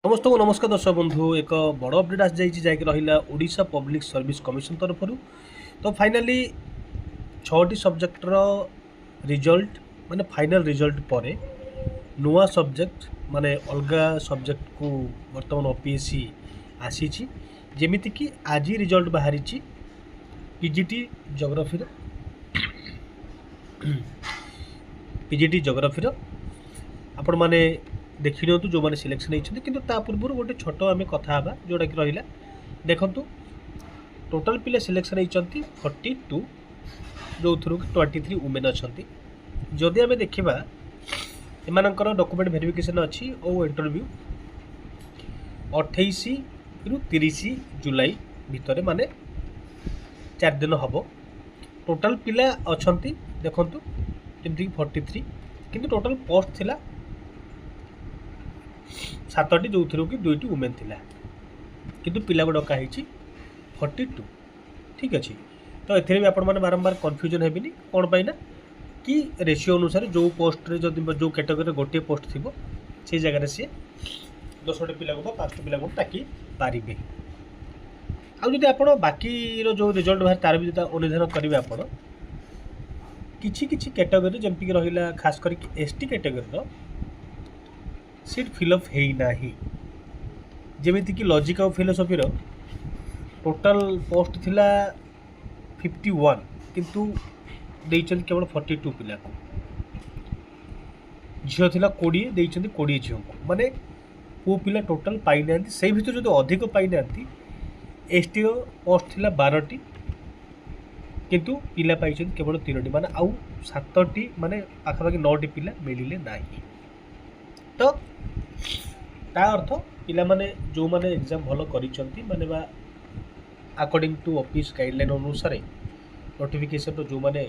समस्त को नमस्कार दर्शक बंधु एक बड़ अपडेट आसी जाइए जैक रहा ओडिशा पब्लिक सर्विस कमिशन तरफ तो फाइनाली 6टी सब्जेक्टर रिजल्ट माने फाइनल रिजल्ट पर नुआ सब्जेक्ट माने अलग सब्जेक्ट को बर्तमान ओपीएससी आसी जेमिति कि आज रिजल्ट बाहरी पीजीटी ज्योग्राफी पीजीटी ज्योग्राफी आपण माने देखी नि जो मैंने सिलेक्शन होती कि पूर्व गोटे छोट आम कथा जोटा कि रहा देखु टोटाल पिला सिलेक्शन होती 42 जो थ्रू 23 वुमेन अच्छा जदि आम देखा एमानकर डॉक्यूमेंट वेरिफिकेशन अच्छी और इंटरव्यू 28 रु 30 जुलाई भितर माने 4 दिन हम टोटाल पिला अच्छा देखु जमीक 43 किंतु टोटाल पोस्ट थिला 7टी जो थी कि 2टी वुमेन थिला किंतु पिला को डका 42 ठीक अच्छे तो ये आपण मैंने बारंबार कन्फ्यूजन हेबिनी कौन पाइना कि रेशियो अनुसार जो पोस्ट जो कैटेगरी गोटे पोस्ट थी से जगह सी 10टी पिला को 5टी पिला को टाकी पारे आदि आप बाकी जो रिजल्ट बाहर तार भी अनुधान करेंगे आप किसी कैटेगरी जमीक रहा खास करके एसटी कैटेगरी सीट फिलअप होना जमीती कि लॉजिक और फिलोसफी टोटाल पोस्ट थिला 51 किंतु देइचन केवल 42 पिला को झील थिला 20 देइचन 20 झील को माने पु पिला टोटाल पाई ना से भीतर जो अधिक पाई ना एसटी पोस्ट थिला 12टी किंतु पिला पाइछन केवल 3टी माने आउ 7टी माने पाखापाखि 9टी पिला मिलिले नाही तो ता अर्थ पिला माने जो माने एग्जाम भल करिसंती माने बा अकॉर्डिंग टू ऑफिस गाइडलाइन अनुसार नोटिफिकेशन तो जो माने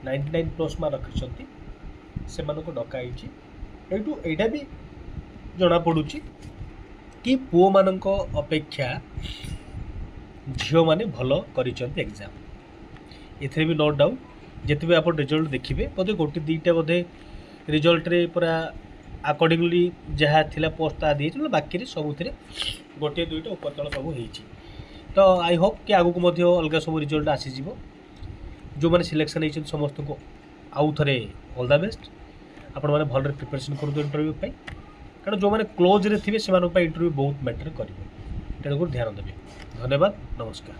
99 प्लस मार्क रखिसंती से मानको डका आइछि एटू एटा भी जना पडुछि कि पुओ माननको अपेक्षा झियो माने भल करिसंती एग्जाम एथरे भी नो डाउट जेते भी आप रिजल्ट देखिबे बोधे गोटे दीटा बोधे रिजल्ट रे पूरा अकॉर्डिंगली जहाँ थिला पोस्ट ता दी बाकी सब गोटे दुईटा ऊपर तल सब होती तो आई होप कि आगू को अलग सब रिजल्ट आसीज जो मैंने सिलेक्शन होती समस्त को आउ थे ऑल द बेस्ट आपण मैंने भल प्रिपरेशन करूँ इंटरव्यू कारण जो मैंने क्लोज रे थे से इंटरव्यू बहुत मैटर करेंगे तेणुक ध्यान देवे धन्यवाद नमस्कार।